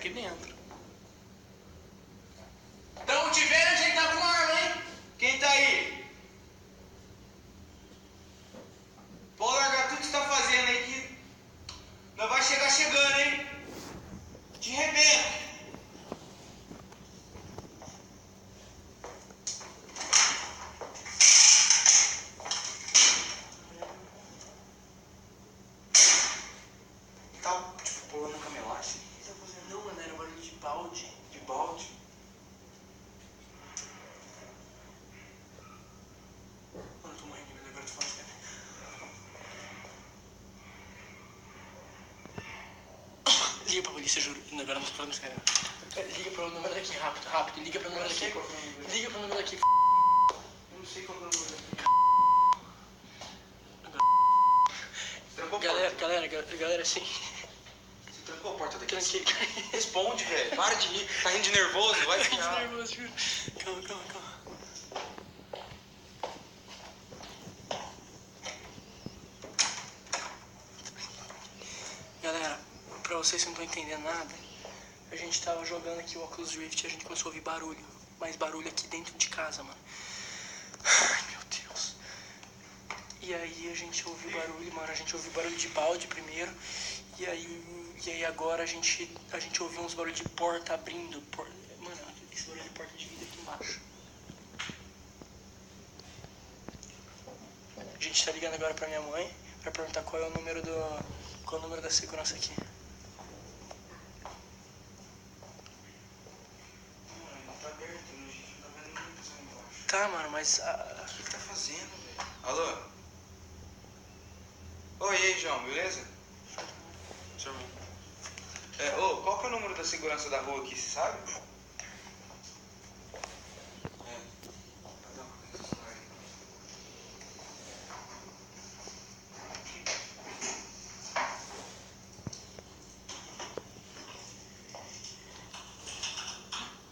aqui dentro. Tamo te vendo, a gente tá com arma, hein? Quem tá aí? Pode largar tudo que você tá fazendo aí que nós vai chegar chegando, hein? Te arrebento. Tá, tipo, pulando a camelagem. O que tá fazendo? Não, mano, era barulho de balde. De balde. Mano, eu tô morrendo de medo agora de falar sério. Liga pra polícia, juro. Agora nós falamos sério. Liga pro número daqui, rápido, rápido. Liga pro número daqui. Liga pro número daqui. Eu não sei qual é o número daqui. Trancou a porta. Galera, assim. Você trancou a porta daqui? Tranquei. Responde, velho. Para de rir. Tá rindo de nervoso? Vai Tô ficar. nervoso, juro. Calma. Galera, pra vocês que não estão entendendo nada, a gente tava jogando aqui o Oculus Rift e a gente começou a ouvir barulho. Mais barulho aqui dentro de casa, mano. Ai, meu Deus. E aí a gente ouviu barulho, mano. A gente ouviu barulho de balde primeiro. E aí agora a gente ouviu uns barulhos de porta abrindo. Mano, esse barulho de porta de vidro aqui embaixo. A gente tá ligando agora pra minha mãe pra perguntar qual é o número da segurança aqui. Mano, tá aberto, a gente não tá vendo ninguém passando embaixo. Tá, mano, mas... O que tá fazendo, velho? Alô? Oi, e aí, João, beleza? Seu irmão. Qual que é o número da segurança da rua aqui, você sabe?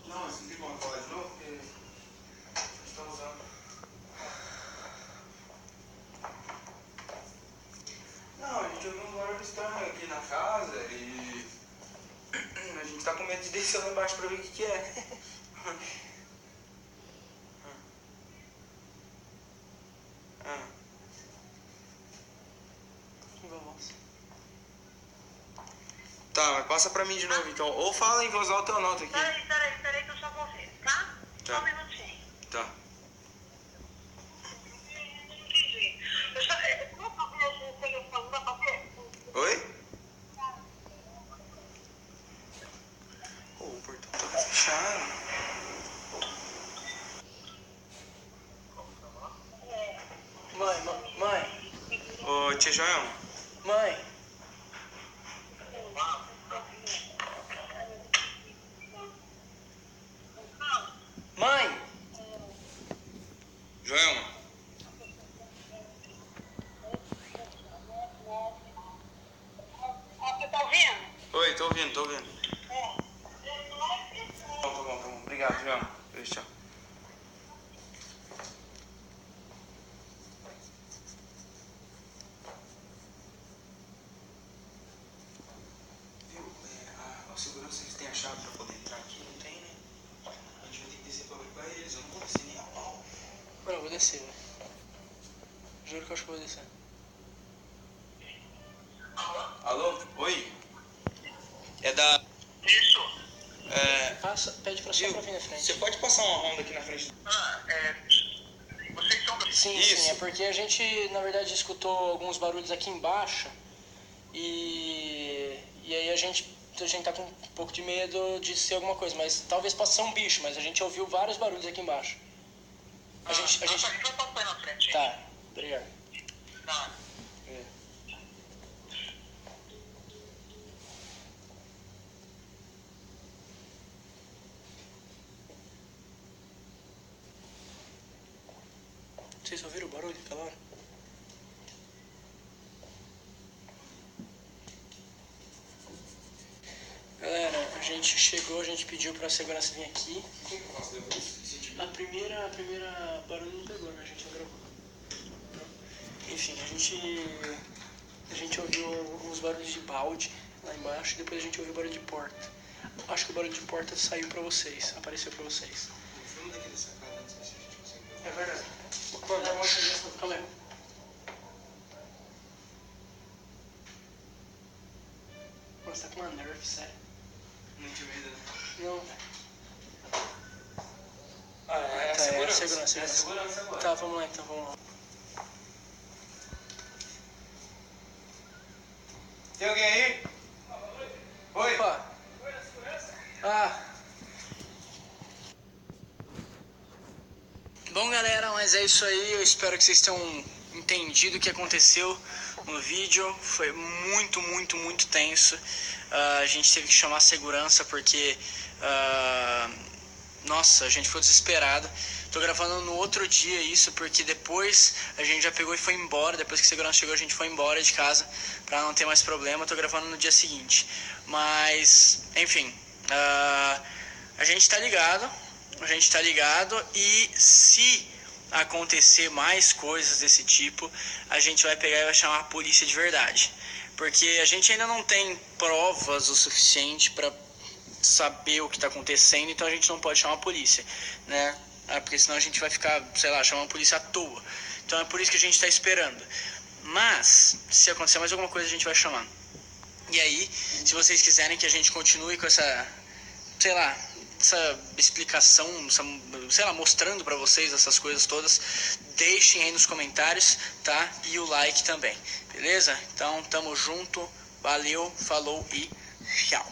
Não, você não tem como falar de novo, porque eles estão usando. Não, a gente ouviu um barulho estranho aqui na casa e a gente tá com medo de descer lá embaixo pra ver o que é. Tá, mas passa pra mim de novo então. Ou fala em voz alta ou nota aqui. Peraí que eu só confirmo, tá? Só um minutinho. Tá. Não entendi. Qual é o telefone? Dá pra ver? Oi? O portão tá fechado. Mãe. Ô, tia João. Mãe. Mãe. Joelma. Você tá ouvindo? Oi, tô ouvindo. Tá bom. Obrigado, Joelma. Tchau. Viu? A segurança, eles têm a chave pra poder entrar aqui? Não tem, né? A gente vai ter que descer pra averiguar eles. Eu não vou descer nem a pau. Mano, eu vou descer, velho. Juro que eu acho que eu vou descer. Alô? Oi? É da... Isso. Pede pra só pra vir na frente. Você pode passar uma ronda aqui na frente? Vocês são... Sim, Isso. é porque a gente, na verdade, escutou alguns barulhos aqui embaixo e aí a gente tá com um pouco de medo de ser alguma coisa, mas talvez possa ser um bicho, mas a gente ouviu vários barulhos aqui embaixo. A gente... Então passa aí na frente. Tá, obrigado. Tá. Vocês ouviram o barulho aquela hora? Galera, a gente chegou, a gente pediu pra segurança vir aqui. A primeira barulho não pegou, né? A gente não gravou. Enfim, a gente ouviu uns barulhos de balde lá embaixo e depois a gente ouviu barulho de porta. Acho que o barulho de porta saiu pra vocês, apareceu pra vocês. O filme daquele sacada, não sei se a gente consegue ver. É verdade. Mano, calma aí. Mano, você tá com uma nerf, sério. Não intimida, né? Não. Ah, é a Tá, segurança. é a segurança. É a segurança agora. Tá, vamos lá então, vamos lá. Tem alguém aí? Oi? Opa. Ah. Bom, galera, mas é isso aí. Eu espero que vocês tenham entendido o que aconteceu no vídeo. Foi muito, muito, muito tenso. A gente teve que chamar a segurança porque... nossa, a gente ficou desesperado. Tô gravando no outro dia isso, porque depois a gente já pegou e foi embora. Depois que a segurança chegou, a gente foi embora de casa pra não ter mais problema. Tô gravando no dia seguinte. Mas, enfim, a gente tá ligado. A gente tá ligado e se acontecer mais coisas desse tipo, a gente vai pegar e vai chamar a polícia de verdade. Porque a gente ainda não tem provas o suficiente pra saber o que está acontecendo, então a gente não pode chamar a polícia, né? Porque senão a gente vai ficar, sei lá, chamando a polícia à toa. Então é por isso que a gente está esperando. Mas, se acontecer mais alguma coisa, a gente vai chamar. E aí, se vocês quiserem que a gente continue com essa, sei lá, essa explicação, sei lá, mostrando pra vocês essas coisas todas, deixem aí nos comentários, tá? E o like também, beleza? Então, tamo junto, valeu, falou e tchau.